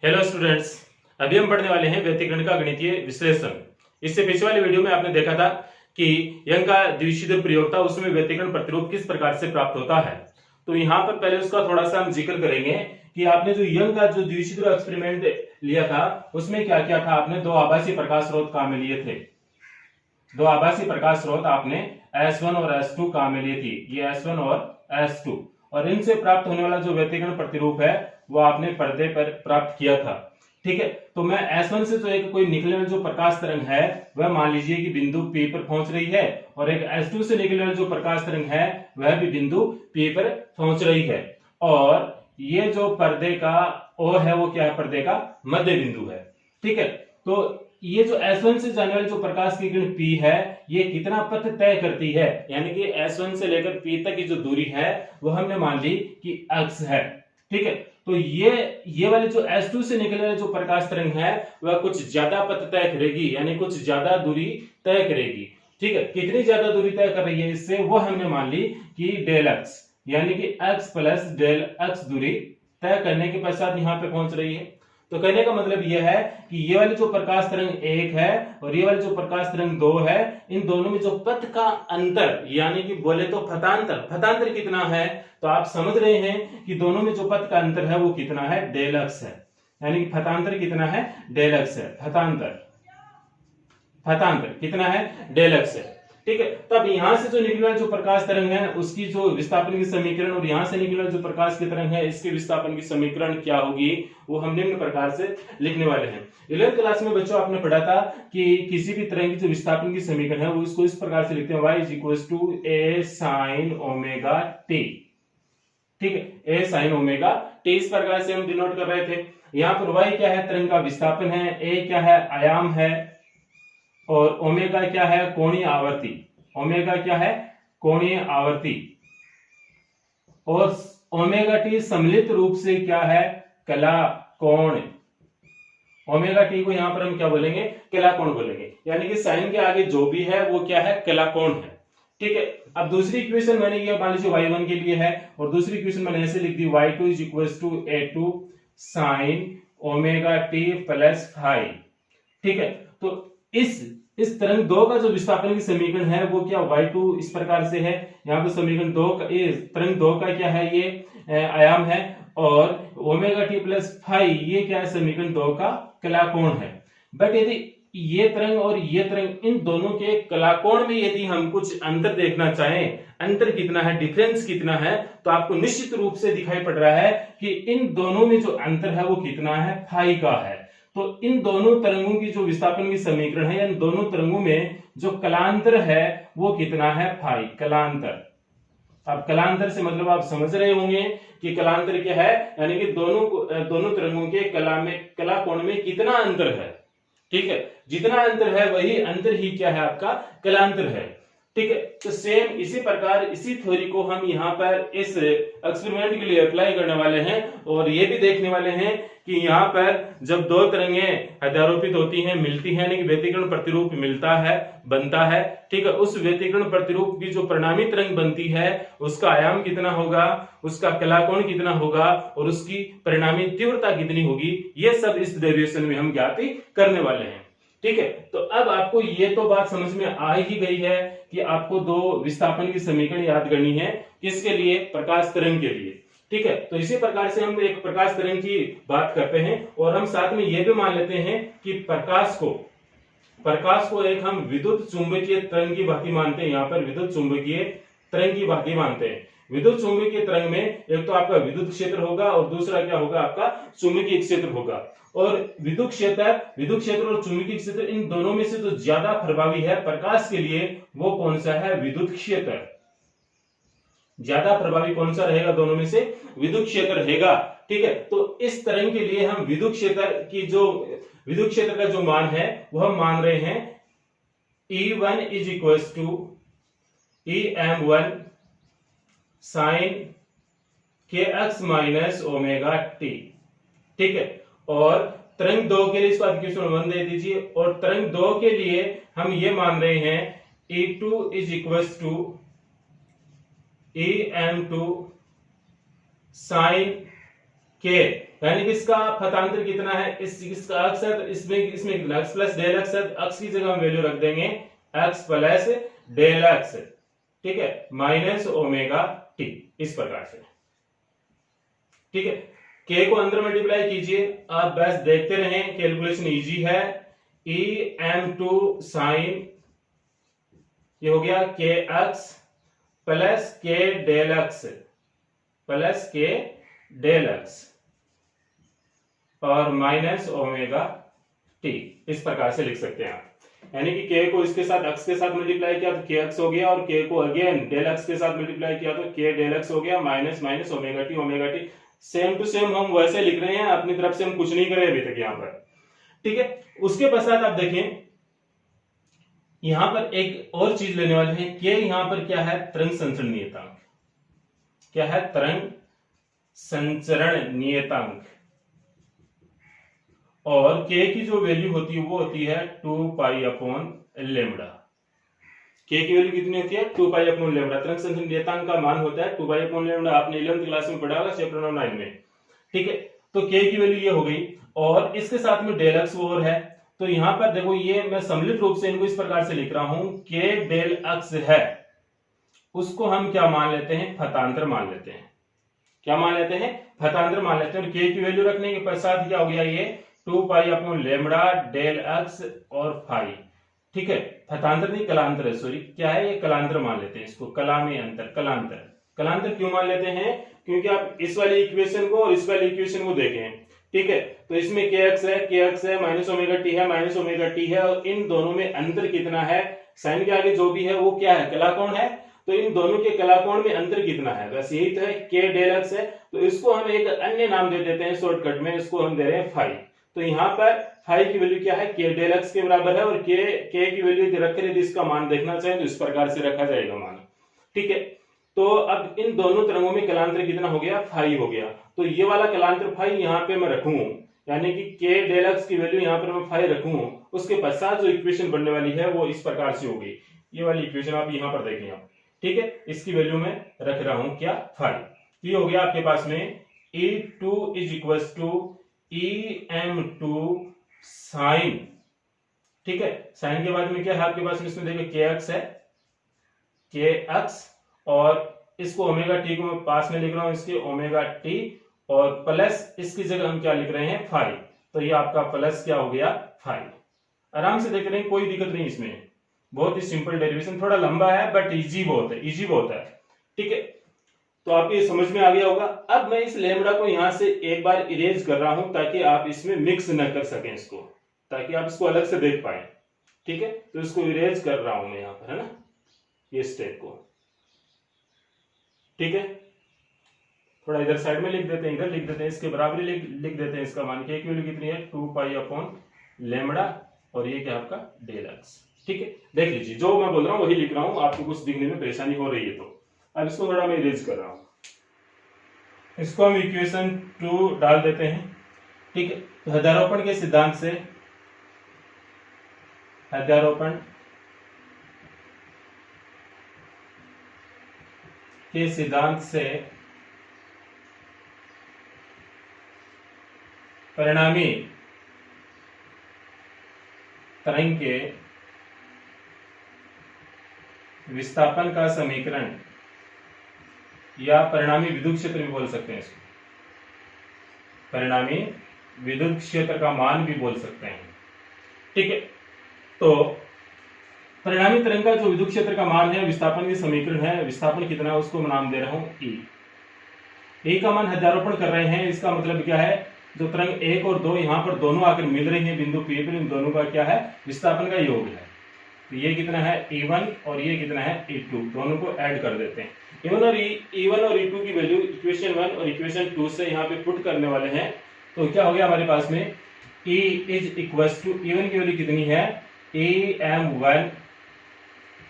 Hello students, अभी हम पढ़ने वाले हैं व्यतिकरण का गणितीय विश्लेषण। इससे पिछले वाले वीडियो में आपने देखा था कि यंग का द्विशिद्र प्रयोग था, उसमें व्यतिकरण प्रतिरूप किस प्रकार से प्राप्त होता है। तो यहाँ पर पहले उसका थोड़ा सा हम जिक्र करेंगे कि आपने जो यंग का जो द्विशिद्र एक्सपेरिमेंट लिया था उसमें क्या किया था। आपने दो आभासी प्रकाश स्रोत काम में लिए थे। दो आभासी प्रकाश स्रोत आपने S1 और S2 काम में लिए थी, ये S1 और S2, और इनसे प्राप्त होने वाला जो व्यतिकरण प्रतिरूप है वो आपने पर्दे पर प्राप्त किया था। ठीक है, तो मैं S1 से जो एक कोई निकलने वाली जो प्रकाश तरंग है वह मान लीजिए कि बिंदु P पर पहुंच रही है, और एक S2 से निकलने वाली जो प्रकाश तरंग है वह भी बिंदु P पर पहुंच रही है। और ये जो पर्दे का O है वो क्या है, पर्दे का मध्य बिंदु है। ठीक है, तो ये जो S1 से जाने वाली जो प्रकाश की किरण P है ये कितना पथ तय करती है, यानी कि S1 से लेकर P तक की जो दूरी है वो हमने मान ली कि x है। ठीक है, तो ये वाली जो S2 से निकलने वाली जो प्रकाश तरंग है वह कुछ ज्यादा पथ तय करेगी, यानी कुछ ज्यादा दूरी तय करेगी। ठीक है, कितनी ज्यादा दूरी तय कर रही है इससे, वो हमने मान ली कि डेल x, यानी कि x प्लस डेल x दूरी तय करने के पश्चात यहाँ पे पहुंच रही है। तो कहने का मतलब यह है कि ये वाली जो प्रकाश तरंग एक है और ये वाली जो प्रकाश तरंग दो है, इन दोनों में जो पथ का अंतर, यानी कि बोले तो फतांतर कितना है, तो आप समझ रहे हैं कि दोनों में जो पथ का अंतर है वो कितना है, डेल एक्स है। यानी कि फतांतर कितना है, डेल एक्स है। फतांतर कितना है, डेल एक्स है। ठीक है, तो अब यहां से जो निकलने वाली जो प्रकाश तरंग है उसकी जो विस्थापन की समीकरण, और यहां से निकलने वाली जो प्रकाश की तरंग है इसके विस्थापन की समीकरण क्या होगी, वो हम निम्न प्रकार से लिखने वाले हैं। 11th क्लास में बच्चों आपने पढ़ा था कि किसी भी तरंग की जो विस्थापन की समीकरण है वो इसको इस प्रकार से लिखते हैं, y = a sin omega t। ठीक है, a sin ओमेगा t, इस प्रकार से हम डिनोट कर रहे थे। यहाँ पर y क्या है, तरंग का विस्थापन है, a क्या है, आयाम है, और ओमेगा क्या है, कोणीय आवर्ती। ओमेगा क्या है, कोणीय आवर्ती, और ओमेगा टी सम्मिलित रूप से क्या है, कला कोण। ओमेगा टी को यहां पर हम क्या बोलेंगे, कला कोण बोलेंगे, यानी कि साइन के आगे जो भी है वो क्या है, कला कोण है। ठीक है, अब दूसरी इक्वेशन मैंने ये मान लीजिए y1 के लिए है, और दूसरी इक्वेशन मैंने ऐसे लिख दी, y2 = a2 sin omega t plus phi. ठीक है, तो इस तरंग दो का जो विस्थापन की समीकरण है वो क्या, y2 इस प्रकार से है। यहाँ पे समीकरण दो का, ये तरंग दो का क्या है, ये आयाम है, और ओमेगा टी प्लस फाई ये क्या है, समीकरण दो का कलाकोण है। बट यदि ये तरंग और ये तरंग, इन दोनों के कलाकोण में यदि हम कुछ अंतर देखना चाहें, अंतर कितना है, डिफरेंस कितना है, तो आपको निश्चित रूप से दिखाई पड़ रहा है कि इन दोनों में जो अंतर है वो कितना है, फाई का है। तो इन दोनों तरंगों की जो विस्थापन की समीकरण है, इन दोनों तरंगों में जो कलांतर है वो कितना है, फाई, कलांतर। अब कलांतर से मतलब आप समझ रहे होंगे कि कलांतर क्या है, यानी कि दोनों तरंगों के कला कोण में कितना अंतर है। ठीक है, जितना अंतर है वही अंतर ही क्या है, आपका कलांतर है। ठीक है, तो सेम इसी प्रकार इसी थ्योरी को हम यहाँ पर इस एक्सपेरिमेंट के लिए अप्लाई करने वाले हैं, और ये भी देखने वाले हैं कि यहाँ पर जब दो तरंगें अध्यारोपित होती हैं, मिलती हैं, यानी कि व्यतिकरण प्रतिरूप मिलता है, बनता है। ठीक है, उस व्यतिकरण प्रतिरूप की जो परिणामी तरंग बनती है उसका आयाम कितना होगा, उसका कलाकोण कितना होगा, और उसकी परिणामी तीव्रता कितनी होगी, ये सब इस डेरिवेशन में हम ज्ञात करने वाले हैं। ठीक है, तो अब आपको ये तो बात समझ में आ ही गई है कि आपको दो विस्थापन की समीकरण याद करनी है, किसके लिए, प्रकाश तरंग के लिए। ठीक है, तो इसी प्रकार से हम एक प्रकाश तरंग की बात करते हैं, और हम साथ में यह भी मान लेते हैं कि प्रकाश को एक हम विद्युत चुंबकीय तरंग की भांति मानते हैं। यहाँ पर विद्युत चुंबकीय तरंग की भांति मानते हैं। विद्युत चुंबकीय तरंग में एक तो आपका विद्युत क्षेत्र होगा और दूसरा क्या होगा, आपका चुंबकीय क्षेत्र होगा। और विद्युत क्षेत्र और चुंबकीय क्षेत्र, इन दोनों में से जो ज्यादा प्रभावी है प्रकाश के लिए वो कौन सा है, विद्युत क्षेत्र। ज्यादा प्रभावी कौन सा रहेगा, दोनों में से विद्युत क्षेत्र रहेगा। ठीक है, तो इस तरंग के लिए हम विद्युत क्षेत्र का जो मान है वो हम मान रहे हैं E1 = EM1 sin kx minus omega T. ठीक है, और तरंग दो के लिए इसको इक्वेशन 1 दे दीजिए, और तरंग दो के लिए हम ये मान रहे हैं E2 = EM2 sin k यानी कि इसका पथांतर कितना है, इसका अक्स है तो इसमें x प्लस डेल एक्स है, अक्स की जगह हम वैल्यू रख देंगे x प्लस डेल एक्स, ठीक है, माइनस ओमेगा टी, इस प्रकार से, ठीक है। k को अंदर मल्टीप्लाई कीजिए, आप बस देखते रहें, कैलकुलेशन इजी है। em2 साइन, ये हो गया के एक्स प्लस के डेल एक्स प्लस के डेल एक्स और माइनस ओमेगा टी, इस प्रकार से लिख सकते हैं आप। यानी कि k को इसके साथ x के साथ मल्टीप्लाई किया तो के एक्स हो गया, और k को अगेन डेल एक्स के साथ मल्टीप्लाई किया तो के डेल एक्स हो गया, minus minus omega t, same to same हम वैसे लिख रहे हैं, अपनी तरफ से हम कुछ नहीं करे अभी तक यहाँ पर, ठीक है। उसके पश्चात आप देखें, यहां पर एक और चीज लेने वाले हैं, कि यहां पर क्या है, तरंग संचरण नियतांक, क्या है, तरंग संचरण नियतांक, और k की जो वैल्यू होती है वो होती है 2 पाई अपॉन लेमडा। k की वैल्यू कितनी होती है, 2 पाई अपॉन लेमडा। तरंग संचरण नियतांक का मान होता है 2 पाई अपॉन लेमडा, आपने 11th क्लास में पढ़ा होगा, चैप्टर नंबर 9 में, ठीक है। तो k की वैल्यू ये हो गई, और इसके साथ में डेल एक्स और है, तो यहां पर देखो, ये मैं सम्मिलित रूप से इनको इस प्रकार से लिख रहा हूं, k डेल एक्स है, उसको हम क्या मान लेते हैं, पथांतर मान लेते हैं। क्या मान लेते हैं, पथांतर मान लेते हैं। और k की वैल्यू रखने के पश्चात क्या हो गया, ये 2 pi upon lambda del x और फाई, ठीक है। पथांतर नहीं, कलांतर है, सॉरी, क्या है ये, कलांतर मान लेते हैं इसको, कला में अंतर, कलांतर। कलांतर क्यों मान लेते हैं, क्योंकि आप इस वाली इक्वेशन को और इस वाली इक्वेशन को देखें, ठीक है, तो इसमें के एक्स है, माइनस ओमेगा टी है, माइनस ओमेगा टी है, और इन दोनों में अंतर कितना है, साइन के आगे जो भी है वो क्या है, कलाकोण है, तो इन दोनों के कलाकोण में अंतर कितना है, बस यही तो है, के डेल एक्स है, तो इसको हम एक अन्य नाम दे देते हैं शॉर्टकट में, इसको हम दे रहे हैं फाई। तो यहाँ पर फाई की वैल्यू क्या है, के डेल एक्स के बराबर है, और के की वैल्यू रखकर यदि इसका मान देखना चाहें तो इस प्रकार से रखा जाएगा मान, ठीक है। तो अब इन दोनों तरंगों में कलांतर कितना हो गया, फाई हो गया, तो ये वाला कलांतर फाई यहाँ पे मैं रखूं, यानी कि के डेल एक्स की वैल्यू यहाँ पर मैं फाई रखूं, उसके पश्चात जो इक्वेशन बनने वाली है वो इस प्रकार से होगी, ये वाली इक्वेशन आप यहाँ पर देखें आप, ठीक है, इसकी वैल्यू मैं रख रहा हूं क्या, फाई। ये हो गया आपके पास में E2 is equal to EM2 sign, ठीक है। साइन के बाद में क्या है आपके पास में, इसमें देखिए के एक्स है, के एक्स, और इसको ओमेगा टी को मैं पास में लिख रहा हूं, इसके ओमेगा टी, और प्लस इसकी जगह हम क्या लिख रहे हैं, फाई, तो ये आपका प्लस क्या हो गया, फाई। आराम से देख रहे हैं, कोई दिक्कत नहीं इसमें, बहुत ही सिंपल डेरिवेशन, थोड़ा लंबा है बट इजी बहुत है, इजी बहुत है, ठीक है। तो आपको ये समझ में आ गया होगा। अब मैं इस लेमडा को यहां से एक बार इरेज कर रहा हूं, ताकि आप इसमें मिक्स न कर सकें इसको, ताकि आप इसको अलग से देख पाए, ठीक है। तो इसको इरेज कर रहा हूं मैं यहां पर, है ना, ये स्टेप को, ठीक है। थोड़ा इधर साइड में लिख देते हैं, इधर लिख देते हैं, इसके बराबरी लिख देते हैं, इसका मान के वैल्यू कितनी है, 2 पाई अपॉन लेमडा, और ये क्या आपका डेल एक्स, ठीक है। देख लीजिए, जो मैं बोल रहा हूं वही लिख रहा हूं, आपको कुछ दिखने में परेशानी हो रही है तो अब इसको थोड़ा मैं इरेज कर रहा हूं, इसको हम इक्वेशन 2 डाल देते हैं, ठीक है। तो हृदयारोपण के सिद्धांत से, हृदयारोपण के सिद्धांत से परिणामी तरंग के विस्थापन का समीकरण, या परिणामी विद्युत क्षेत्र भी बोल सकते हैं इसको, परिणामी विद्युत क्षेत्र का मान भी बोल सकते हैं, ठीक है। तो परिणामी तरंग का जो विद्युत क्षेत्र का मान है, विस्थापन की समीकरण है, विस्थापन कितना है उसको मैं नाम दे रहा हूं E। E का मान हृदयारोपण कर रहे हैं, इसका मतलब क्या है, जो तरंग 1 और 2 यहाँ पर दोनों आकर मिल रही है बिंदु P पर, इन दोनों का क्या है, विस्थापन का योग है। तो ये कितना है E1 और ये कितना है E2, दोनों को ऐड कर देते हैं। E1 और E2 की वैल्यू इक्वेशन 1 और इक्वेशन 2 से यहाँ पे पुट करने वाले हैं, तो क्या हो गया हमारे पास में, E is equal to, E1 की वैल्यू कितनी है, EM1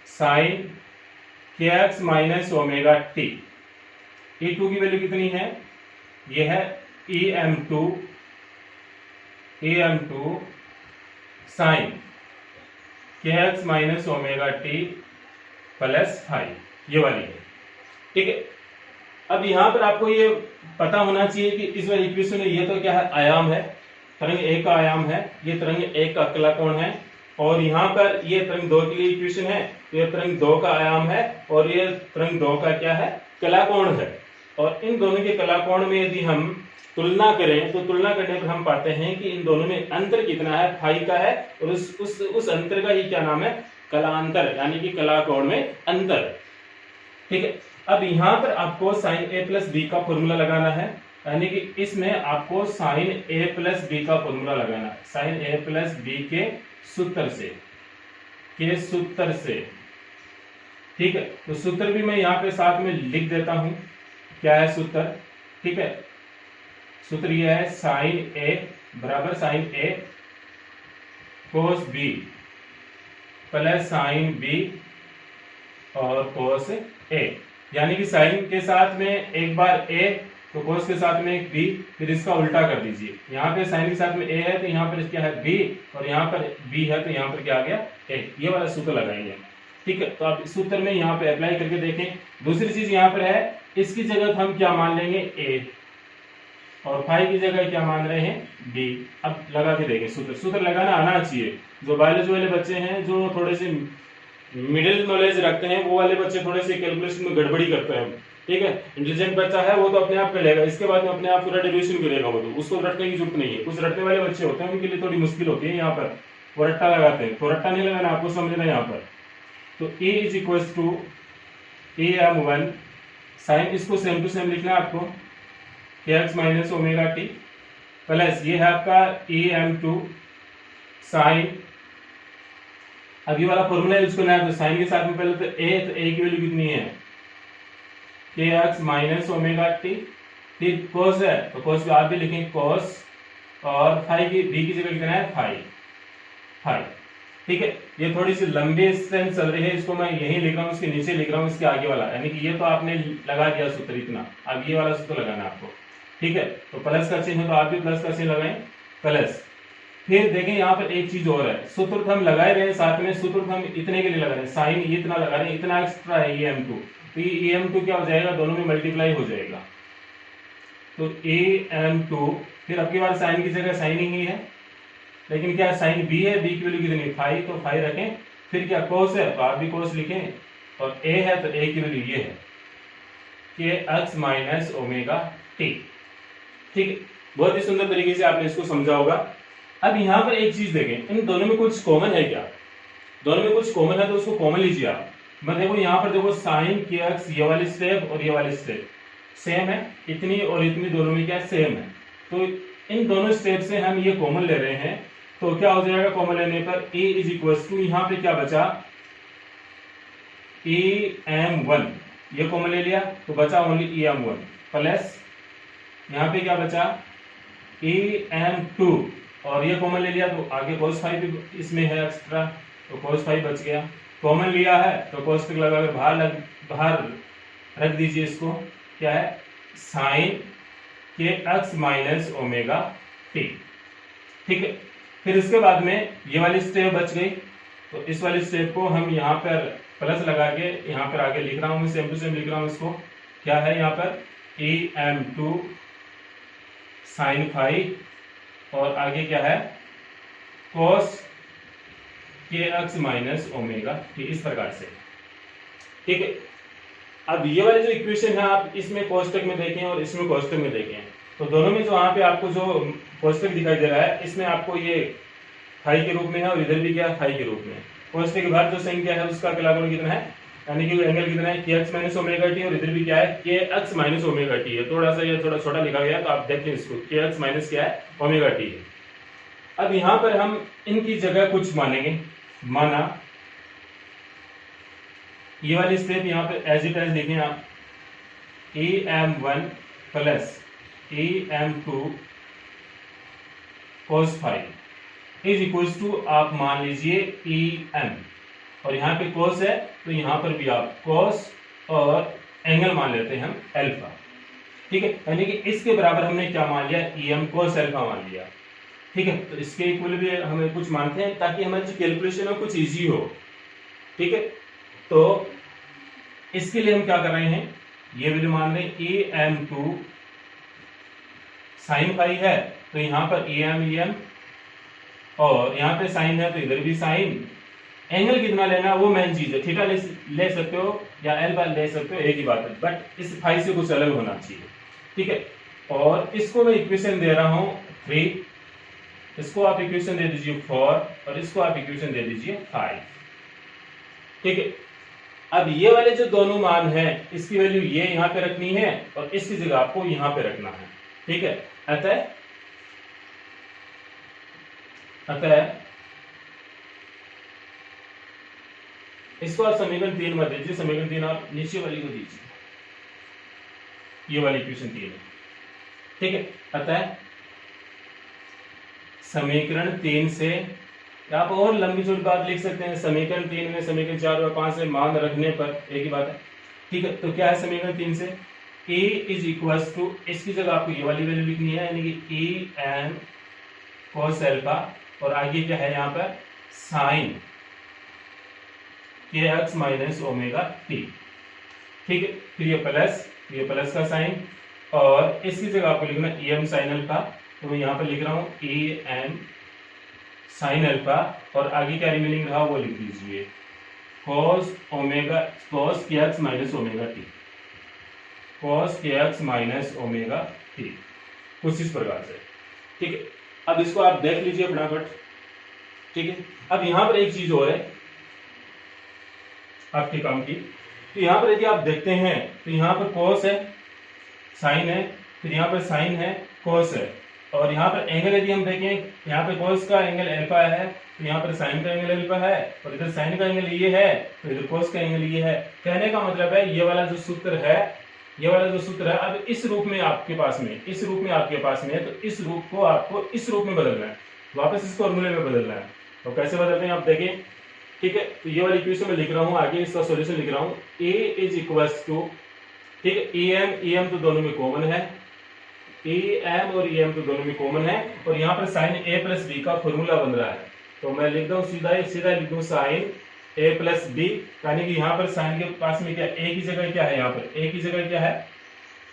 sine kx minus omega t, E2 की वैल्यू कितनी है, ये है EM2 sine kx minus omega t plus phi, ये वाली है, ठीक है। अब यहाँ पर आपको ये पता होना चाहिए कि इस वाले इक्वेशन में ये तो क्या है, आयाम है, तरंग एक का आयाम है, ये तरंग एक का कला कोण है, और यहाँ पर ये तरंग दो के लिए इक्वेशन है, ये तरंग दो का आयाम है और ये तरंग दो का क्या है, कला कोण है। और इन दोनों के कला कोण में यदि हम तुलना करें तो तुलना करने पर हम पाते हैं कि इन दोनों में अंतर कितना है, फाई का है, और उस अंतर का ही क्या नाम है, कलांतर, यानी कि कला कोण में अंतर। ठीक है, अब यहाँ पर आपको साइन ए प्लस बी का फॉर्मूला लगाना है, यानी कि इसमें आपको साइन ए प्लस बी का फॉर्मूला लगाना है, साइन ए प्लस बी के सूत्र से, ठीक है। तो सूत्र भी मैं यहाँ पे साथ में लिख देता हूं, क्या है सूत्र, ठीक है। सूत्र यह है साइन ए बराबर sine A cos B plus sine B और कोस ए, यानी कि साइन के साथ में एक बार ए तो कोस के साथ में एक बी, फिर इसका उल्टा कर दीजिए। यहाँ पे साइन के साथ में ए है तो यहाँ पर क्या है बी, और यहाँ पर बी है तो यहाँ पर क्या आ गया ए, ये वाला सूत्र लगाएंगे। ठीक है, तो आप इस सूत्र में यहाँ पे अप्लाई करके देखें। दूसरी चीज यहाँ पर है, इसकी जगह हम क्या मान लेंगे ए, और फाई की जगह क्या मान रहे हैं बी। अब लगा के देखें, सूत्र लगाना आना चाहिए। जो बायोलॉजी वाले बच्चे हैं, जो थोड़े से मिडिल नॉलेज रखते हैं, वो वाले बच्चे थोड़े से कैलकुलेशन में गड़बड़ी करते हैं। ठीक है, इंटेलिजेंट बच्चा है वो तो अपने आप कर लेगा, इसके बाद में अपने आप पूरा डेरिवेशन करेगा, वो तो उसको रटने की जरूरत नहीं है। कुछ रटने वाले बच्चे होते हैं, उनके लिए थोड़ी मुश्किल होती है, यहाँ पर वो रट्टा लगाते हैं, तो रट्टा नहीं लगाना, आपको समझना यहाँ पर। तो A is equal to A M one sine, इसको सेम टू सेम लिखना है आपको, k x minus omega t plus ये है आपका ए एम टू साइन। अब ये वाला फॉर्मूला यूज करना है, तो साइन के साथ में पहले तो ए की वैल्यू कितनी है, के एक्स माइनस ओमेगा टी, ठीक, कोस है तो कोस पे आप भी लिखेंगे कोस, और फाई की बी की जगह कितना है फाई। ठीक है, ये थोड़ी सी लंबी स्ट्रेंथ चल रही है, इसको मैं यही लिख रहा हूँ, इसके नीचे लिख रहा हूँ, इसके आगे वाला, यानी कि ये तो आपने लगा दिया सूत्र इतना, अब ये वाला सूत्र लगाना आपको। ठीक है, तो प्लस का चिन्ह है तो आप भी प्लस का चिन्ह लगाएं, प्लस। फिर देखें यहाँ पर एक चीज और है, सूत्र हम लगाए रहे हैं साथ में, सूत्र हम इतने के लिए लगा रहे हैं, साइन ये इतना लगा रहे हैं, इतना एक्स्ट्रा है ये एम टू, तो ये एम टू क्या हो जाएगा, दोनों में मल्टीप्लाई हो जाएगा, तो ए एम टू, फिर अब की बार साइन की जगह साइन ही है, लेकिन क्या साइन बी है, बी की वैल्यू कितनी फाई, तो फाई रखें, फिर क्या कोस है तो आप भी कोस लिखें, और ए है तो ए की वैल्यू ये है के एक्स माइनस ओमेगा टी। ठीक है, बहुत ही सुंदर तरीके से आपने इसको समझा होगा। अब यहाँ पर एक चीज देखें, इन दोनों में कुछ कॉमन है क्या, दोनों में कुछ कॉमन है तो उसको कॉमन लीजिए आप। मैं देखो यहाँ पर देखो साइन के एक्स, ये वाली स्टेप और ये वाली स्टेप सेम है, इतनी और इतनी दोनों में क्या सेम है, तो इन दोनों स्टेप से हम ये कॉमन ले रहे हैं, तो क्या हो जाएगा कॉमन लेने पर, ए इज इक्वल टू, यहाँ पे क्या बचा ए एम वन, ये कॉमन ले लिया तो बचा only E M one, plus यहाँ पे क्या बचा ए एम टू, और ये कॉमन ले लिया तो आगे cos फाइव भी इसमें है एक्स्ट्रा, तो cos फाइव बच गया। कॉमन लिया है तो cos तक लगाकर बाहर रख दीजिए, इसको क्या है साइन के एक्स माइनस ओमेगा टी। ठीक है, फिर इसके बाद में ये वाली स्टेप बच गई, तो इस वाली स्टेप को हम यहाँ पर प्लस लगा के यहाँ पर आगे लिख रहा हूँ, मैं सेम टू सेम लिख रहा हूँ इसको, क्या है यहाँ पर E M two sine five, और आगे क्या है cos के एक्स माइनस ओमेगा टी, इस प्रकार से। ठीक है, अब ये वाले जो इक्वेशन है आप इसमें कोष्टक में देखें और इसमें कोष्टक में देखें, तो दोनों में जो यहाँ पे आपको जो कोष्टक दिखाई दे रहा है, इसमें आपको ये फाई के रूप में है और इधर भी क्या है फाई के रूप में। कोष्टक के बाद जो संख्या है उसका कलाकोण कितना है, यानी कि एंगल कितना है के एक्स माइनस ओमेगा टी, और इधर भी क्या है के एक्स माइनस ओमेगा टी है, थोड़ा सा ये थोड़ा छोटा लिखा गया है, तो आप देख लें इसको, के एक्स माइनस क्या है ओमेगा टी है। अब यहाँ पर हम इनकी जगह कुछ मानेंगे, माना ये वाली स्टेप यहाँ पे एज इट एज लिखें आप, E M one plus E M two cos phi is equal to, आप मान लीजिए ई एम, और यहाँ पे कोस है तो यहाँ पर भी आप कोस और एंगल मान लेते हैं हम अल्फा। ठीक है, यानी कि इसके बराबर हमने क्या मान लिया, ई एम कोस अल्फा मान लिया। ठीक है, तो इसके इक्वल भी हमें कुछ मानते हैं ताकि हमारी जो कैलकुलेशन है कुछ इजी हो। ठीक है, तो इसके लिए हम क्या कर रहे हैं, ये वैल्यू मान लें AM2 साइन फाई है, तो यहाँ पर AM और यहाँ पे साइन है तो इधर भी साइन। एंगल कितना लेना वो मेन चीज है, थीटा ले सकते हो या अल्फा ले सकते हो, एक ही बात है, बट इस फाई से कुछ अलग होना चाहिए, ठीक है। और इसको मैं इक्वेशन दे रहा हूं 3, इसको आप इक्वेशन दे दीजिए 4 और इसको आप इक्वेशन दे दीजिए 5, ठीक है। अब ये वाले जो दोनों मान हैं इसकी वैल्यू ये यहां पे रखनी है और इसकी जगह आपको यहां पे रखना है, ठीक है। अतः इसको आप समीकरण 3 मत दीजिए, समीकरण 3 आप नीचे वाली को दीजिए, ये वाली इक्वेशन 3 है, ठीक है। अतः समीकरण 3 से आप और लंबी चौड़ी बात लिख सकते हैं, समीकरण 3 में समीकरण 4 और 5 से मान रखने पर एक ही बात है, ठीक है। तो क्या है समीकरण 3 से a इज इक्वल टू, इसकी जगह आपको ये वाली वैल्यू लिखनी है, यानी कि am cos अल्फा और आगे क्या है यहाँ पर sine kx minus omega t, ठीक है। फिर ये प्लस का साइन और इसकी जगह आपको लिखना em साइन अल्फा, तो मैं यहाँ पर लिख रहा हूँ am साइन अल्फा और आगे क्या रिमेनिंग रहा वो लिख दीजिए cos kx minus omega t, cos kx minus omega t, कुछ इस प्रकार से, ठीक है। अब इसको आप देख लीजिए फटाफट, ठीक है। अब यहां पर एक चीज और है आपके काम की, तो यहां पर यदि आप देखते हैं तो यहां पर cos है, साइन है, फिर यहां पर साइन है, cos है, और यहाँ पर एंगल यदि हम देखें यहाँ पे cos का एंगल अल्फा है, तो यहाँ पर साइन का एंगल अल्फा है, और इधर साइन का एंगल ये है तो इधर cos का एंगल ये है। कहने का मतलब है ये वाला जो सूत्र है, ये वाला जो सूत्र है अब इस रूप में आपके पास में, इस रूप में आपके पास में है, तो इस रूप को आपको इस रूप में बदलना है, वापस इस फॉर्मूले में बदलना है। तो कैसे बदलते हैं आप देखें, ठीक है। तो ये वाली इक्वेशन में लिख रहा हूँ, आगे इसका सॉल्यूशन लिख रहा हूँ, a इज इक्वल्स टू, ठीक है, em तो दोनों में कॉमन है, am और em तो दोनों में कॉमन है, और यहाँ पर साइन a प्लस b का फॉर्मूला बन रहा है, तो मैं लिख दूं सीधा लिख दूं साइन a प्लस बी, यानी कि यहाँ पर साइन के पास में क्या a की जगह क्या है, यहाँ पर a की जगह क्या है,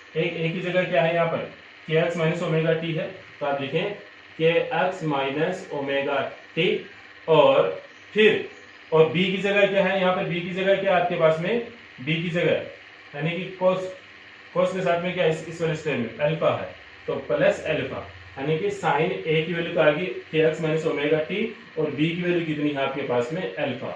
a की जगह क्या है यहाँ पर kx माइनस ओमेगा t है, तो आप लिखें kx माइनस ओमेगा t, और फिर और b की जगह क्या है, यहाँ पर b की जगह क्या है आपके पास में, b की जगह यानी कि cos के साथ में क्या इस वाले स्टेप में अल्फा है, तो प्लस अल्फा, यानी कि साइन a की वैल्यू तो आ गई kx माइनस ओमेगा t और b की वैल्यू कितनी है आपके पास में अल्फा,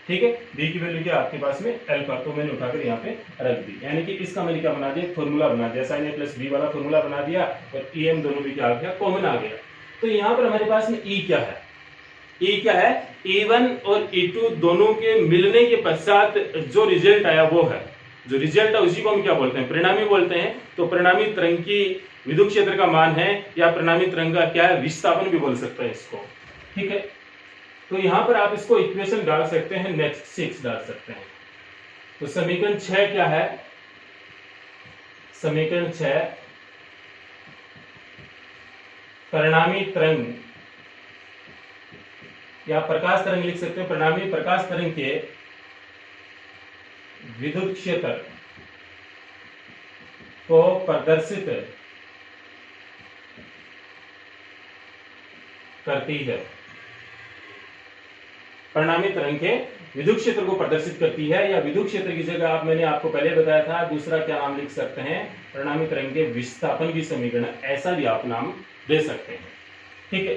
ठीक है। b की वैल्यू क्या आपके पास में अल्फा, तो मैंने उठाकर यहाँ पे रख दी, यानी कि इसका मैंने क्या बना दिया, फॉर्मूला बना दिया, साइन a प्लस b वाला फॉर्मूला बना दिया, और em दोनों भी क्या आ गया, कॉमन आ गया। तो यहाँ पर हमारे पास में e क्या है, e क्या है, e1 और e2 दोनों के मिलने के पश्चात जो रिजल्ट आया वो है, जो रिजल्ट है उसी को हम क्या बोलते हैं, परिणामी बोलते हैं। तो परिणामी तरंग की विद्युत क्षेत्र का मान है, या परिणामी तरंग का क्या है, विस्थापन भी बोल सकते हैं इसको, ठीक है। तो यहां पर आप इसको इक्वेशन डाल सकते हैं, नेक्स्ट 6 डाल सकते हैं। तो समीकरण 6 क्या है, समीकरण 6 परिणामी तरंग या प्रकाश तरंग लिख सकते हैं, परिणामी प्रकाश तरंग के विद्युत क्षेत्र को प्रदर्शित करती है, परिणामी तरंग के विद्युत क्षेत्र को प्रदर्शित करती है, या विद्युत क्षेत्र की जगह आप, मैंने आपको पहले बताया था दूसरा क्या नाम लिख सकते हैं, परिणामी तरंग के विस्थापन की समीकरण, ऐसा भी आप नाम दे सकते हैं, ठीक है।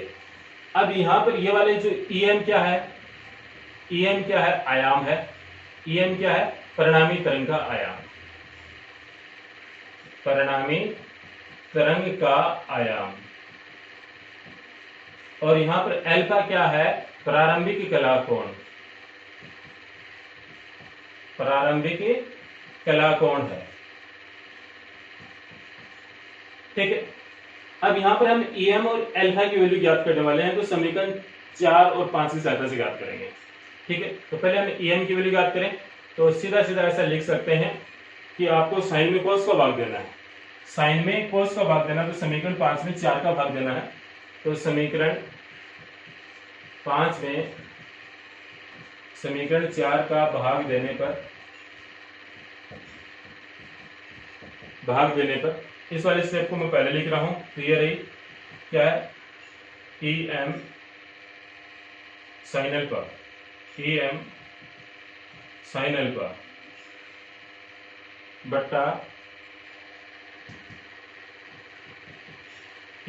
अब यहां पर ये वाले जो em क्या है, em क्या है, आयाम है, em क्या है, परिणामी तरंग का आयाम, परिणामी तरंग का आयाम, और यहां पर अल्फा क्या है, प्रारंभिक कला कोण, प्रारंभिक कला कोण है, ठीक है। अब यहां पर हम em और अल्फा की वैल्यू ज्ञात करने वाले हैं, तो समीकरण 4 और 5 की सहायता से ज्ञात करेंगे, ठीक है। तो पहले हम em की वैल्यू ज्ञात करें, तो सीधा सीधा ऐसा लिख सकते हैं कि आपको साइन में cos का भाग देना है, साइन में cos का भाग देना, तो समीकरण 5 में 4 का भाग देना है, तो समीकरण 5 में समीकरण 4 का भाग देने पर भाग देने पर। इस वाले स्टेप को मैं पहले लिख रहा हूं, क्लियर है? क्या है? E M sine alpha, E M sine alpha बट्टा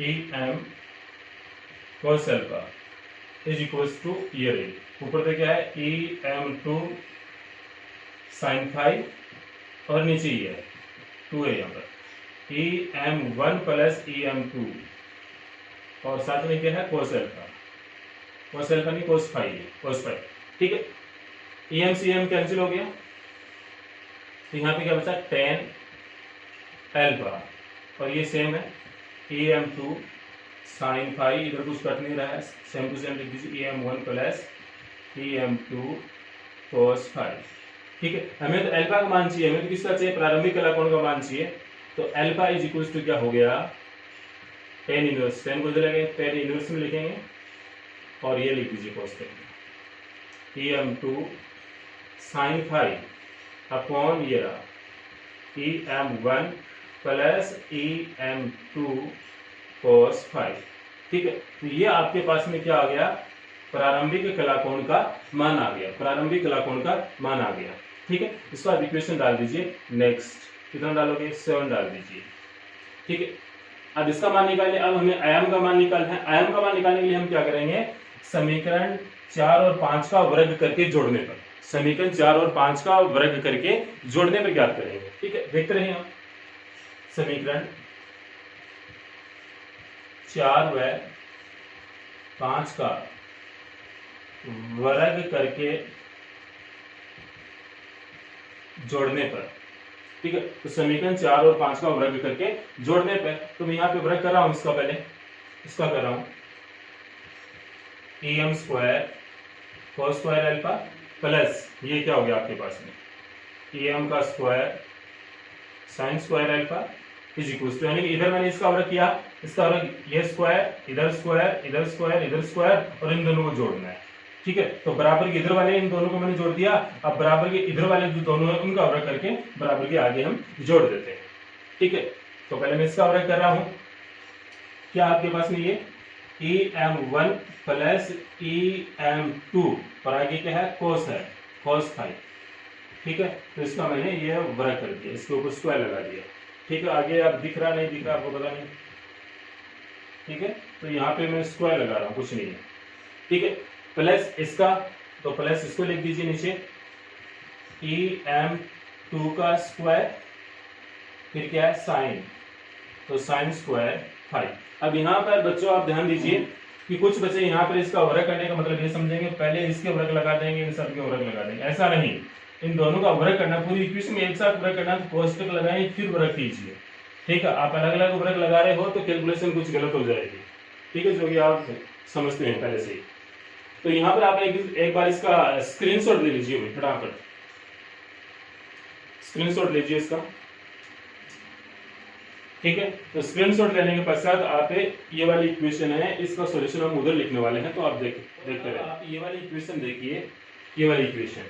E M cos alpha is equals to ये रही, ऊपर पे क्या है? E M two sine five और नीचे ये है 2 है यहाँ पर, E M one plus E M two और साथ में क्या है? cos अल्फा, cos अल्फा नहीं cos फाइव है, cos फाइव। ठीक है, E M C M cancel हो गया, तो यहाँ पे क्या बचा? टेन अल्फा और ये सेम है E M two sine phi, इधर कुछ कट नहीं रहा है, सेम टू सेम लिख दीजिए, E M one plus E M two cos five. ठीक है, हमें तो अल्फा का मान चाहिए, हमें तो किसका चाहिए? प्रारंभिक कलाकोण का मान चाहिए। तो अल्फा इज इक्वल टू क्या हो गया? टेन इनवर्स, टेन को इधर लगेंगे, टेन इनवर्स में लिखेंगे और ये लिख दीजिए cos tan, E M two sine phi upon ये रहा E M one plus E M two cos five. ठीक है, तो ये आपके पास में क्या आ गया? प्रारंभिक कलाकोण का मान आ गया, प्रारंभिक कलाकोण का मान आ गया। ठीक है, इसको आप इक्वेशन डाल दीजिए। नेक्स्ट कितना डालोगे? 7 डाल दीजिए। ठीक है, अब इसका मान निकालिए। अब हमें आयाम का मान निकालना है। आयाम का मान निकालने के लिए हम क्या करेंगे? समीकरण 4 और 5 का वर्ग करके जोड़ने पर, समीकरण 4 और 5 का वर्ग करके जोड़ने पर ज्ञात करेंगे। ठीक है, देखते रहिए आप। समीकरण 4 व 5 का वर्ग करके जोड़ने पर। ठीक है, तो समीकरण 4 और 5 का वर्ग करके जोड़ने पर, तो मैं यहाँ पे वर्ग कर रहा हूं, इसका पहले इसका कर रहा हूं, E M square cos square alpha plus ये क्या हो गया आपके पास में? ई एम का square sine square alpha is equal to, यानी इधर मैंने इसका वर्ग किया, इसका वर्ग ये स्क्वायर, इधर स्क्वायर, इधर स्क्वायर, इधर स्क्वायर और इन दोनों को जोड़ना है। ठीक है, तो बराबर के इधर वाले इन दोनों को मैंने जोड़ दिया। अब बराबर के इधर वाले जो दोनों है उनका वर्ग करके बराबर के आगे हम जोड़ देते हैं। ठीक है, तो पहले मैं इसका वर्ग कर रहा हूं। क्या आपके पास में ये E M one plus E M two और आगे क्या है? cos है, cos फाइव। ठीक है, तो इसका मैंने ये वर्ग कर दिया, इसके ऊपर स्क्वायर लगा दिया। ठीक है, आगे आप दिख रहा नहीं दिख रहा आपको पता नहीं। ठीक है, तो यहाँ पे मैं स्क्वायर लगा रहा हूँ, कुछ नहीं है। ठीक है, प्लस इसका, तो प्लस इसको लिख दीजिए नीचे, ई एम टू का स्क्वायर, फिर क्या है? साइन, तो साइन स्क्वायर फाइव। अब यहाँ पर बच्चों आप ध्यान दीजिए कि कुछ बच्चे यहाँ पर इसका वर्ग करने का मतलब ये समझेंगे पहले इसके वर्ग लगा देंगे, इन सब के वर्ग लगा देंगे। ऐसा नहीं, इन दोनों का वर्ग करना, पूरी इक्वेशन में एक साथ वर्ग करना, तो कोष्टक लगाएं फिर वर्ग कीजिए। ठीक है, आप अलग अलग वर्ग लगा रहे हो तो कैलकुलेशन कुछ गलत हो जाएगी। ठीक है, जो कि आप समझते हैं पहले से ही। तो यहाँ पर आप एक बार इसका स्क्रीनशॉट ले लीजिए, फटाफट स्क्रीनशॉट लीजिए इसका। ठीक है, तो स्क्रीनशॉट लेने के पश्चात आप ये वाली इक्वेशन है, इसका सॉल्यूशन हम उधर लिखने वाले हैं, तो आप देखते रहे। आप ये वाली इक्वेशन देखिए, ये वाली इक्वेशन।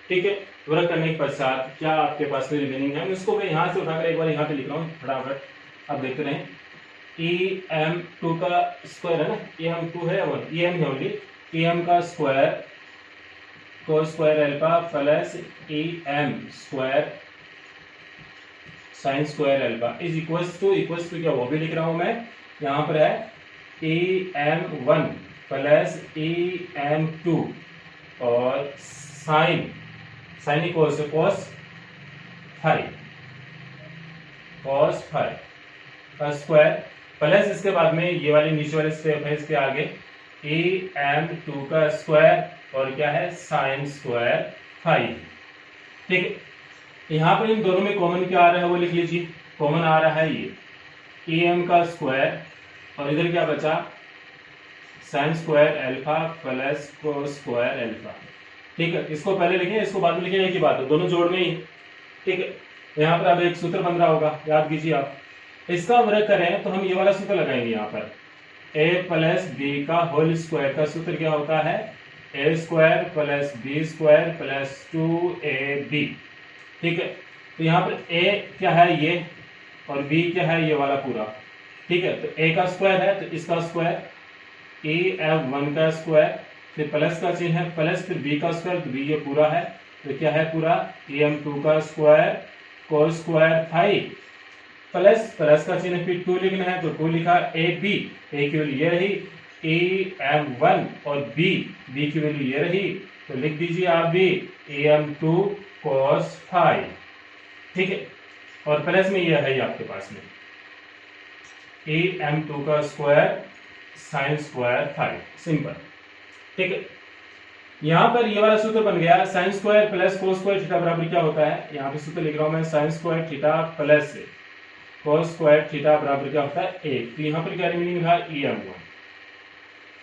ठीक है, वर्ग करने के पश्चात क्या आपके पास में रिमेनिंग है, इसको मैं यहाँ से उठाकर एक बार यहाँ पे लिख रहा हूँ फटाफट, आप देखते रहे। ई एम टू का स्क्वायर है ना, ई एम टू है और ई एम है ओनली, ई एम का square cos square alpha plus E M square sine square alpha is equals to क्या, वो भी लिख रहा हूं मैं, यहाँ पर है E M one plus E M two और sine equals to cos five का स्क्वायर प्लस इसके बाद में ये वाली नीचे वाले स्टेप है, इसके आगे ई एम टू का स्क्वायर और क्या है? Sine square five. ठीक है, यहाँ पर इन दोनों में कॉमन क्या आ रहा है वो लिख लीजिए। कॉमन आ रहा है ये ई एम का स्क्वायर और इधर क्या बचा? Sign square alpha plus cos square alpha. ठीक है, इसको पहले लिखें, इसको बाद में लिखें, एक ही बात है, दोनों जोड़ में ही। ठीक है, यहाँ पर अब एक सूत्र बन रहा होगा, याद कीजिए आप। इसका वर्ग करें तो हम ये वाला सूत्र लगाएंगे यहाँ पर, a प्लस बी का होल स्क्वायर का सूत्र क्या होता है? a square plus B square plus 2ab। ठीक है, तो यहाँ पर a क्या है? ये, और b क्या है, ये वाला पूरा। ठीक है, तो a का स्क्वायर है तो इसका स्क्वायर, am1 का स्क्वायर, फिर प्लस का चिन्ह है प्लस, फिर b का स्क्वायर, तो b ये पूरा है, तो क्या है पूरा, am2 का square cos square 5 plus plus का चिन्ह फिर 2 लिखना है तो 2 लिखा, ab a की वैल्यू ये रही, am1 और b की वैल्यू ये रही, तो लिख दीजिए आप भी am2 cos 5। ठीक है, और प्लस में ये है आपके पास में am2 का स्क्वायर sin स्क्वायर 5, सिंपल। ठीक है, यहाँ पर ये वाला सूत्र बन गया sin square plus cos square theta बराबर क्या होता है, यहाँ पे सूत्र लिख रहा हूं मैं, sin square theta plus cos square theta बराबर क्या होता है 1। तो यहाँ पर क्या मीनिंग था,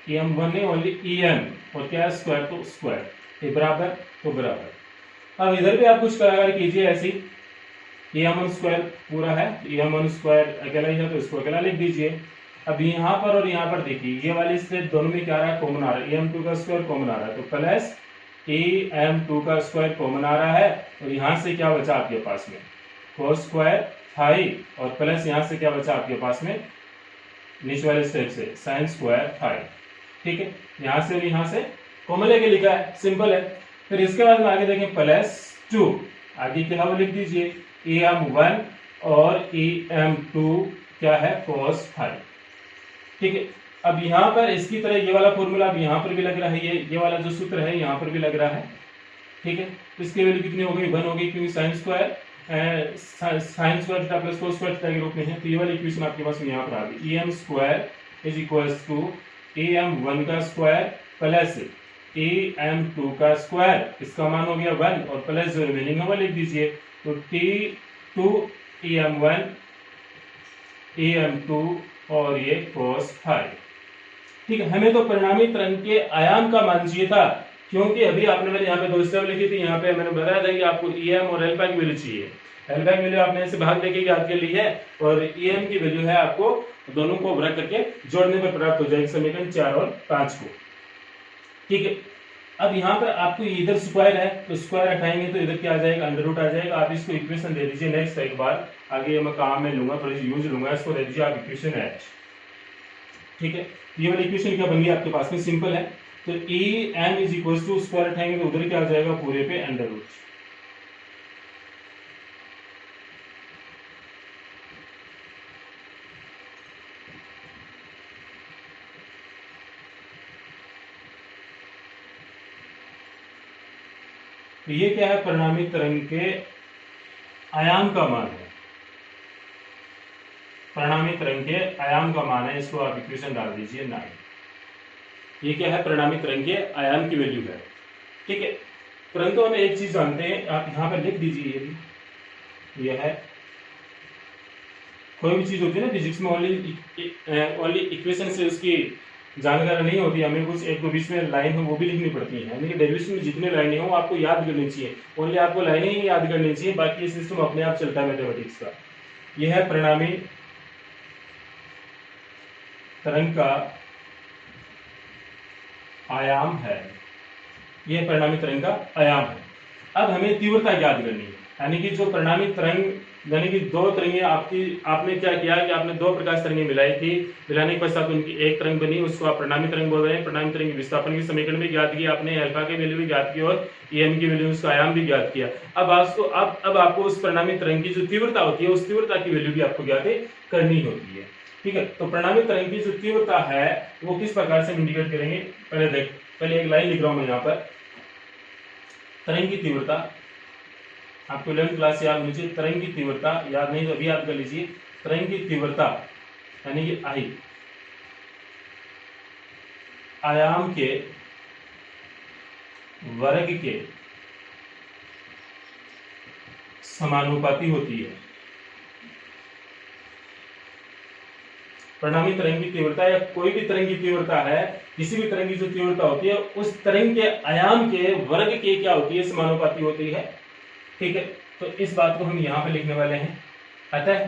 em1 नहीं ओनली em, और क्या है स्क्वायर तो स्क्वायर, ये बराबर तो बराबर। अब इधर भी आप कुछ करार कीजिए ऐसी, em1 स्क्वायर पूरा है, em1 स्क्वायर अकेला ही है तो इसको अकेला लिख दीजिए। अब यहाँ पर और यहाँ पर देखिए ये वाली से दोनों में क्या आ रहा है, कॉमन आ रहा है, em2 का स्क्वायर कॉमन आ रहा है, तो प्लस em2 का स्क्वायर कॉमन आ रहा है, और यहाँ से क्या बचा आपके पास में cos स्क्वायर 5, और प्लस यहाँ से क्या बचा आपके पास में नीचे वाले स्टेप से sin स्क्वायर 5। ठीक है, यहाँ से और यहाँ से कॉमन लेके लिखा है, सिंपल है। फिर इसके बाद में आगे देखें प्लस 2, आगे क्या वो लिख दीजिए em1 और em2 क्या है cos 5। ठीक है, अब यहाँ पर इसकी तरह ये वाला फॉर्मूला अब यहाँ पर भी लग रहा है, ये वाला जो सूत्र है यहाँ पर भी लग रहा है। ठीक है, तो इसकी वैल्यू कितनी हो गई, 1 हो गई, क्योंकि sin square theta plus cos square theta के रूप में है, तो ये वाली इक्वेशन आपके पास में यहाँ पर आ गई, em square is equals to am1 का स्क्वायर प्लस am2 का स्क्वायर, इसका मान हो गया 1, और प्लस जो रिमेनिंग है वो लिख दीजिए, तो t2 am1 am2 और ये cos 5। ठीक है, हमें तो परिणामी तरंग के आयाम का मान चाहिए था, क्योंकि अभी आपने मैंने यहाँ पे 2 स्टेप लिखी थी, यहाँ पे मैंने बताया था कि आपको em और अल्फा की वैल्यू चाहिए, अल्फा की वैल्यू आपने ऐसे भाग देके याद कर ली है, और em की वैल्यू है आपको दोनों को वर्ग करके जोड़ने पर प्राप्त हो जाएगी समीकरण 4 और 5 को। ठीक है, अब यहाँ पर आपको इधर स्क्वायर है तो स्क्वायर हटाएंगे तो इधर क्या आ जाएगा, अंडर रूट आ जाएगा। आप इसको इक्वेशन दे दीजिए नेक्स्ट, एक बार आगे मैं काम में लूंगा, थोड़ी सी यूज लूंगा, इसको दे दीजिए आप इक्वेशन एच। ठीक है, ये वाली इक्वेशन क्या बन गई आपके पास में, सिंपल है, तो A M is equal to square हटाएंगे तो उधर क्या आ जाएगा, पूरे पे अंडर रूट। तो ये क्या है, परिणामी तरंग के आयाम का मान है, परिणामी तरंग के आयाम का मान है, इसको आप इक्वेशन डाल दीजिए 9। ये क्या है, परिणामी तरंग के आयाम की वैल्यू है। ठीक है, परंतु हम एक चीज जानते हैं, आप यहाँ पर लिख दीजिए, ये है कोई भी चीज होती है ना फिजिक्स में, ओनली इक्वेशन से उसकी जानकारी नहीं होती, हमें कुछ एक दो बीच में लाइन हो वो भी लिखनी पड़ती है, यानी कि डेरिवेशन में जितने लाइनें हो आपको याद करनी चाहिए, ओनली आपको लाइनें ही याद करनी चाहिए, बाकी ये सिस्टम अपने आप चलता है मैथमेटिक्स का। यह है परिणामी तरंग का आयाम है, यह परिणामी तरंग का आयाम है। अब हमें तीव्रता याद करनी है, यानी कि जो परिणामी तरंग, यानी कि दो तरंगें आपने क्या किया कि आपने दो प्रकाश तरंगें मिलाई थी, मिलाने के पश्चात उनकी एक तरंग बनी, उसको आप परिणामी तरंग बोल रहे हैं। परिणामी तरंग विस्थापन की समीकरण भी ज्ञात किया आपने, अल्फा की वैल्यू भी ज्ञात की और em की वैल्यू, उसका आयाम भी ज्ञात किया। अब आपको उस परिणामी तरंग की जो तीव्रता होती है, उस तीव्रता की वैल्यू भी आपको ज्ञात करनी होती है। ठीक है, तो परिणामी तरंग की जो तीव्रता है वो किस प्रकार से इंडिकेट करेंगे, पहले एक लाइन लिख रहा हूं मैं यहाँ पर, तरंग की तीव्रता आपको 11th क्लास से याद होनी चाहिए, तरंग की तीव्रता याद नहीं तो अभी याद कर लीजिए, तरंग की तीव्रता यानी कि आई आयाम के वर्ग के समानुपाती होती है। परिणामी तरंग की तीव्रता या कोई भी तरंग की तीव्रता है, किसी भी तरंग की जो तीव्रता होती है उस तरंग के आयाम के वर्ग के क्या होती है, समानुपाती होती है। ठीक है, तो इस बात को हम यहां पे लिखने वाले हैं। अतः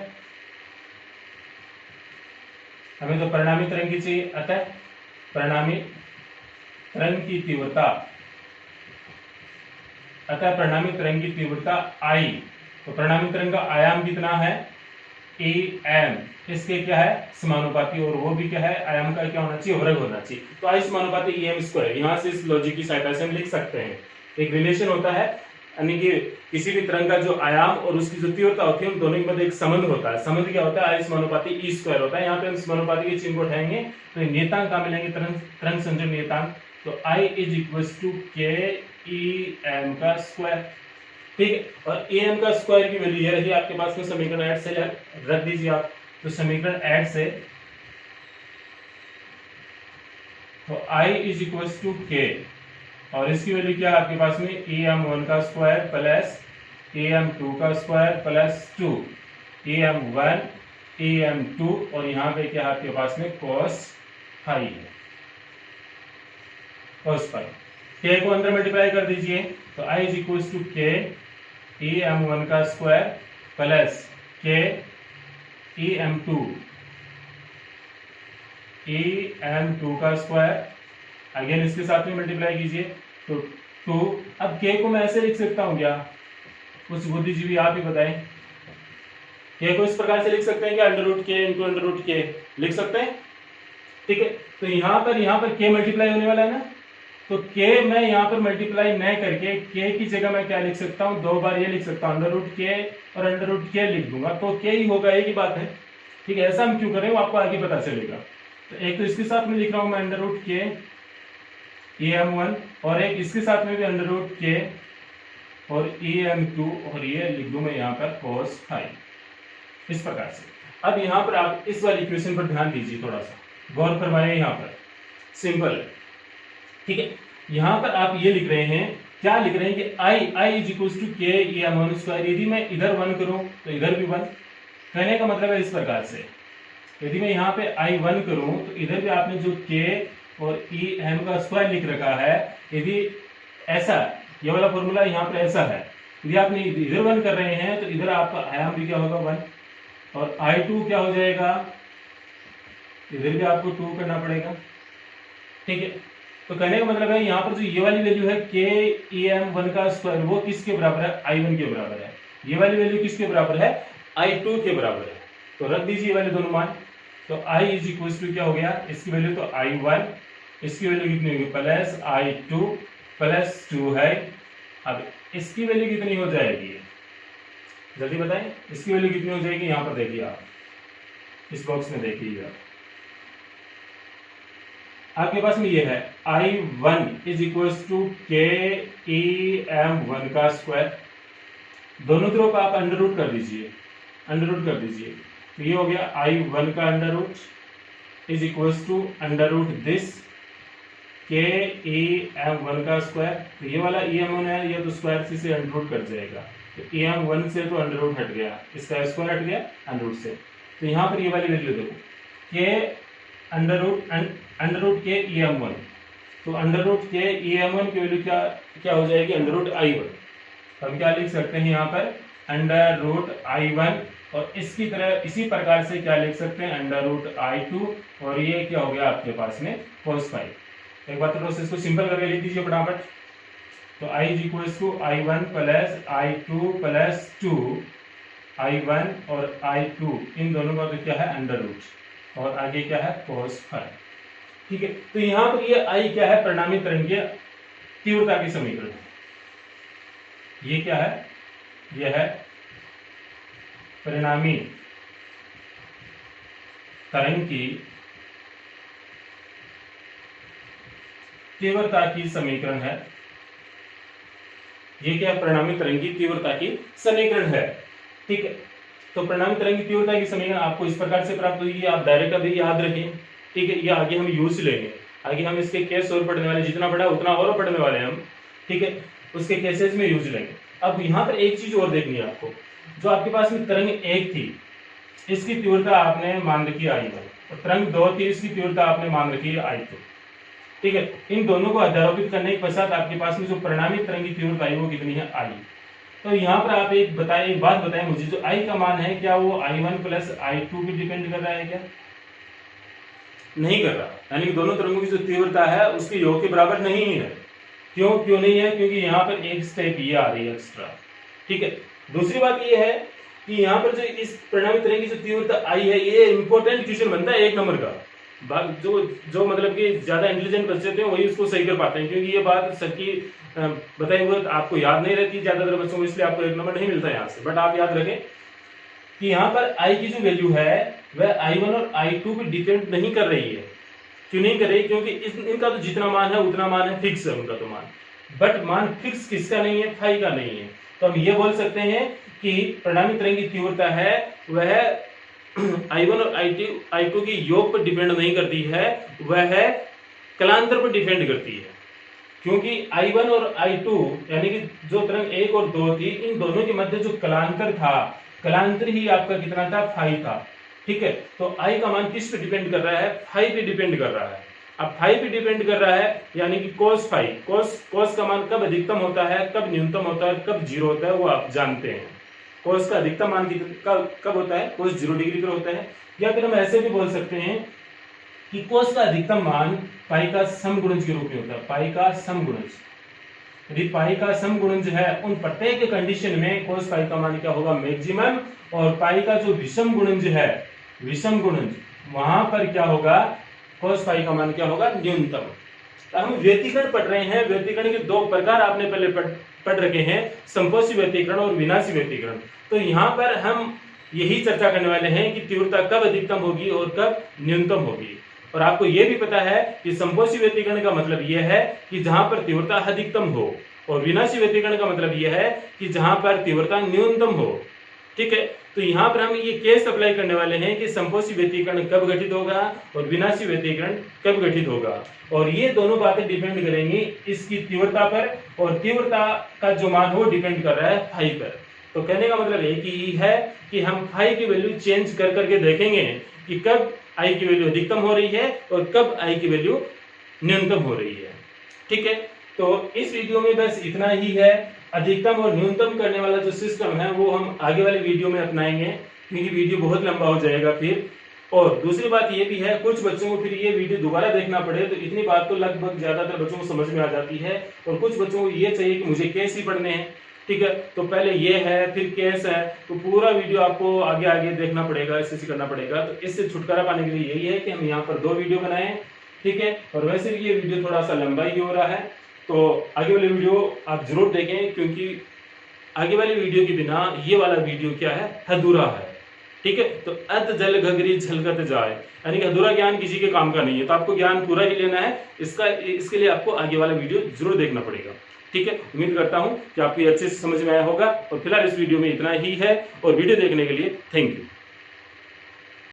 हमें तो परिणामी तरंग की चाहिए, अतः परिणामी तरंग की तीव्रता, अतः परिणामी तरंग की तीव्रता आई, तो परिणामी तरंग का आयाम कितना है, ई एम इसके क्या है समानुपाती, और वो भी क्या है आयाम का क्या होना चाहिए वर्ग होना चाहिए। तो आई समानुपाती ई एम स्क्वायर, यहाँ से इस लॉजिक की सहायता से हम लिख सकते हैं। एक रिलेशन होता है, यानी कि किसी भी तरंग का जो आयाम और उसकी जो तीव्रता होती है उन दोनों के मध्य एक संबंध होता है। संबंध क्या होता है, आई समानुपाती ई स्क्वायर होता है। यहाँ पे हम समानुपाती के चिन्ह को उठाएंगे तो नियतांक कहाँ मिलेंगे, तरंग संयोजन नियतांक। तो आई इज इक्वल टू के ई एम का स्क्वायर, ठीक है। और ए एम का स्क्वायर की वैल्यू ये रही आपके पास में, समीकरण 8 से रख दीजिए आप। तो समीकरण 8 से तो आई इज इक्वल टू के, और इसकी वैल्यू क्या है आपके पास में, ए एम 1 का स्क्वायर प्लस ए एम 2 का square plus 2 A M 1 A M 2, और यहाँ पे क्या है आपके पास में cos फाई है, cos फाई। के को अंदर मल्टीप्लाई कर दीजिए, तो आई इज इक्वल टू के ए एम 1 का स्क्वायर प्लस के ए एम 2 का स्क्वायर, अगेन इसके साथ में मल्टीप्लाई कीजिए तो 2। अब के को मैं ऐसे लिख सकता हूं क्या, कुछ बुद्धिजीवी आप ही बताएं। के को इस प्रकार से लिख सकते हैं क्या, अंडर रूट के इंटू अंडर रूट के लिख सकते हैं, ठीक है। तो यहाँ पर के मल्टीप्लाई होने वाला है ना, तो के मैं यहाँ पर मल्टीप्लाई न करके के की जगह मैं क्या लिख सकता हूँ, 2 बार ये लिख सकता हूँ अंडर रूट के और अंडर रूट के लिख दूंगा, तो के ही होगा, एक ही बात है, ठीक है। ऐसा हम क्यों करें वो आपको आगे पता चलेगा। तो एक तो इसके साथ में लिख रहा हूं मैं अंडर रूट के ए एम 1, और एक इसके साथ में भी अंडर रूट के और ए एम 2, और ये लिख दूं मैं यहाँ पर cos फाई, इस प्रकार से। अब यहाँ पर आप इस वाली इक्वेशन पर ध्यान दीजिए, थोड़ा सा गौर फरमाइए। यहाँ पर सिंपल, ठीक है। यहाँ पर आप ये लिख रहे हैं, क्या लिख रहे हैं कि आई इज इक्वल टू के ए एम 1 स्क्वायर। यदि मैं इधर 1 करूं तो इधर भी 1, कहने का मतलब है इस प्रकार से, यदि मैं यहाँ पे आई 1 करूं तो इधर भी आपने जो के और ई एम का स्क्वायर लिख रखा है, यदि ऐसा ये वाला फॉर्मूला यहाँ पे ऐसा है, यदि आपने इधर 1 कर रहे हैं तो इधर आपका आयाम भी क्या होगा 1, और I2 क्या हो जाएगा, इधर भी आपको 2 करना पड़ेगा, ठीक है। तो कहने का मतलब है यहाँ पर जो ये वाली वैल्यू है के ई एम 1 का स्क्वायर, वो किसके बराबर है, I1 के बराबर है। ये वाली वैल्यू किसके बराबर है, I2 के बराबर है। तो रख दीजिए वाले दोनों मान, तो I इज इक्वल टू क्या हो गया, इसकी वैल्यू तो I1, इसकी वैल्यू कितनी होगी प्लस I2 प्लस 2 है। अब इसकी वैल्यू कितनी हो जाएगी, जल्दी बताएं, इसकी वैल्यू कितनी हो जाएगी, यहाँ पर देखिए आप इस बॉक्स में देखिएगा, आपके पास में ये है I1 इज इक्वल टू के ई एम 1 का स्क्वायर, दोनों तरफ आप अंडर रूट कर दीजिए, तो ये हो गया I1 का under root is equal to under root this के ई एम 1 का स्क्वायर। तो ये वाला ई एम 1 है, ये तो स्क्वायर से अंडर रूट कट जाएगा, तो ई एम 1 से तो अंडर रूट हट गया, इसका स्क्वायर हट गया अंडर रूट से। तो यहाँ पर ये वाली वैल्यू देखो, के अंडर रूट के ई एम 1, तो अंडर रूट के ई एम 1 की वैल्यू क्या हो जाएगी, अंडर रूट I1। तो हम क्या लिख सकते हैं यहाँ पर, अंडर रूट I1, और इसकी तरह इसी प्रकार से क्या लिख सकते हैं, अंडर रूट I2, और ये क्या हो गया आपके पास में cos फाई। एक बार थोड़ा सा इसको सिंपल करके लिख दीजिए फटाफट। तो I is equal to I1 plus I2 plus 2, I1 और I2 इन दोनों का तो क्या है अंडर रूट, और आगे क्या है cos फाई, ठीक है। तो यहाँ पर ये I क्या है, परिणामी तरंग की तीव्रता की समीकरण, ये क्या है, यह है परिणामी तरंग की तीव्रता की समीकरण है। ये क्या परिणामी तरंग की तीव्रता की समीकरण है, ठीक है। तो परिणामी तरंग की तीव्रता की समीकरण आपको इस प्रकार से प्राप्त हुई है, आप डायरेक्ट अभी याद रखें, ठीक है। ये आगे हम यूज लेंगे, आगे हम इसके केस और पढ़ने वाले, जितना पढ़ा उतना और पढ़ने वाले हैं हम, ठीक है, उसके केसेस में यूज लेंगे। अब यहाँ पर एक चीज और देखनी है आपको, जो आपके पास में तरंग 1 थी, इसकी तीव्रता आपने मान रखी है I1, और तरंग 2 थी, इसकी तीव्रता आपने मान रखी है I2, ठीक है। इन दोनों को अध्यारोपित करने के पश्चात आपके पास में जो परिणामी तरंग की तीव्रता है वो कितनी है, I। तो यहाँ पर आप एक बात बताएं मुझे, जो I का मान है क्या वो I1 प्लस I2 पे डिपेंड कर रहा है क्या, नहीं कर रहा, यानी कि दोनों तरंगों की जो तीव्रता है उसके योग के बराबर नहीं है। क्यों नहीं है, क्योंकि यहाँ पर एक स्टेप ये आ रही है एक्स्ट्रा, ठीक है। दूसरी बात ये है कि यहाँ पर जो इस परिणामी तरंग की जो तीव्रता आई है, ये इंपॉर्टेंट क्वेश्चन बनता है 1 नंबर का। जो मतलब कि ज्यादा इंटेलिजेंट बच्चे थे वही उसको सही कर पाते हैं, क्योंकि ये बात सर की बताई हुई आपको याद नहीं रहती ज्यादातर बच्चों को, इसलिए आपको 1 नंबर नहीं मिलता यहाँ से। बट आप याद रखें कि यहाँ पर आई की जो वैल्यू है वह I1 और I2 पे डिपेंड नहीं कर रही है। क्यों नहीं कर रही? क्योंकि इनका तो जितना मान है उतना मान है, फिक्स है उनका तो मान। बट मान फिक्स किसका नहीं है? फाई का नहीं है। तो हम ये बोल सकते हैं कि परिणामी तरंग की तीव्रता है वह I1 और I2 की योग पर डिपेंड नहीं करती है, वह कलांतर पर डिपेंड करती है। क्योंकि I1 और I2 यानी कि जो तरंग 1 और 2 थी, इन दोनों के मध्य जो कलांतर था, कलांतर ही आपका कितना था? फाई था। ठीक है, तो I का मान किस पे डिपेंड कर रहा है? फाई पे डिपेंड कर रहा है। अब फाई पे डिपेंड कर रहा है यानी कि कोस फाई, कोस का मान कब अधिकतम होता है, कब न्यूनतम होता है, कब जीरो होता है, वो आप जानते हैं। कोस का अधिकतम मान कब होता है? कोस 0 डिग्री पर होता है। या फिर हम ऐसे भी बोल सकते हैं कि कोस का अधिकतम मान पाई का समगुणज के रूप में होता है। पाई का समगुणज, यदि पाई का समगुणज है उन प्रत्येक कंडीशन में कोस पाई का मान क्या होगा? मैक्सिमम। और पाई का जो विषम गुणज है, विषम गुणज, वहां पर क्या होगा? कोस पाई का मान क्या होगा? न्यूनतम। हम व्यतिकरण पढ़ रहे हैं, व्यतिकरण के 2 प्रकार आपने पहले पढ़ रखे हैं, संपोषी व्यतिकरण और विनाशी व्यतिकरण। तो यहाँ पर हम यही चर्चा करने वाले हैं कि तीव्रता कब अधिकतम होगी और कब न्यूनतम होगी। और आपको यह भी पता है कि संपोषी व्यतिकरण का मतलब यह है कि जहां पर तीव्रता अधिकतम हो, और विनाशी व्यतिकरण का मतलब यह है कि जहां पर तीव्रता न्यूनतम हो। ठीक है, तो यहाँ पर हम ये केस अप्लाई करने वाले हैं कि संपोषी व्यतिकरण कब घटित होगा और विनाशी व्यतिकरण कब घटित होगा। और ये दोनों बातें डिपेंड करेंगी इसकी तीव्रता पर, और तीव्रता का जो मान हो डिपेंड कर रहा है फाई पर। तो कहने का मतलब एक ही है कि हम फाई की वैल्यू चेंज कर करके देखेंगे कि कब आई की वैल्यू अधिकतम हो रही है और कब आई की वैल्यू न्यूनतम हो रही है। ठीक है, तो इस वीडियो में बस इतना ही है। अधिकतम और न्यूनतम करने वाला जो सिस्टम है वो हम आगे वाले वीडियो में अपनाएंगे, क्योंकि वीडियो बहुत लंबा हो जाएगा फिर। और दूसरी बात ये भी है, कुछ बच्चों को फिर ये वीडियो दोबारा देखना पड़े, तो इतनी बात तो लगभग ज्यादातर बच्चों को समझ में आ जाती है। और कुछ बच्चों को ये चाहिए कि मुझे केस ही पढ़ने हैं। ठीक है, तो पहले ये है फिर केस है, तो पूरा वीडियो आपको आगे आगे देखना पड़ेगा, ऐसे करना पड़ेगा। तो इससे छुटकारा पाने के लिए यही है कि हम यहाँ पर 2 वीडियो बनाए। ठीक है, और वैसे भी ये वीडियो थोड़ा सा लंबा ही हो रहा है, तो आगे वाले वीडियो आप जरूर देखें, क्योंकि आगे वाले वीडियो के बिना ये वाला वीडियो क्या है? अधूरा है। ठीक है, तो अध जल घगरी झलकत जाए, यानी कि अधूरा ज्ञान किसी के काम का नहीं है। तो आपको ज्ञान पूरा ही लेना है, इसके लिए आपको आगे वाला वीडियो जरूर देखना पड़ेगा। ठीक है, उम्मीद करता हूं कि आपको अच्छे से समझ में आया होगा। और फिलहाल इस वीडियो में इतना ही है, और वीडियो देखने के लिए थैंक यू।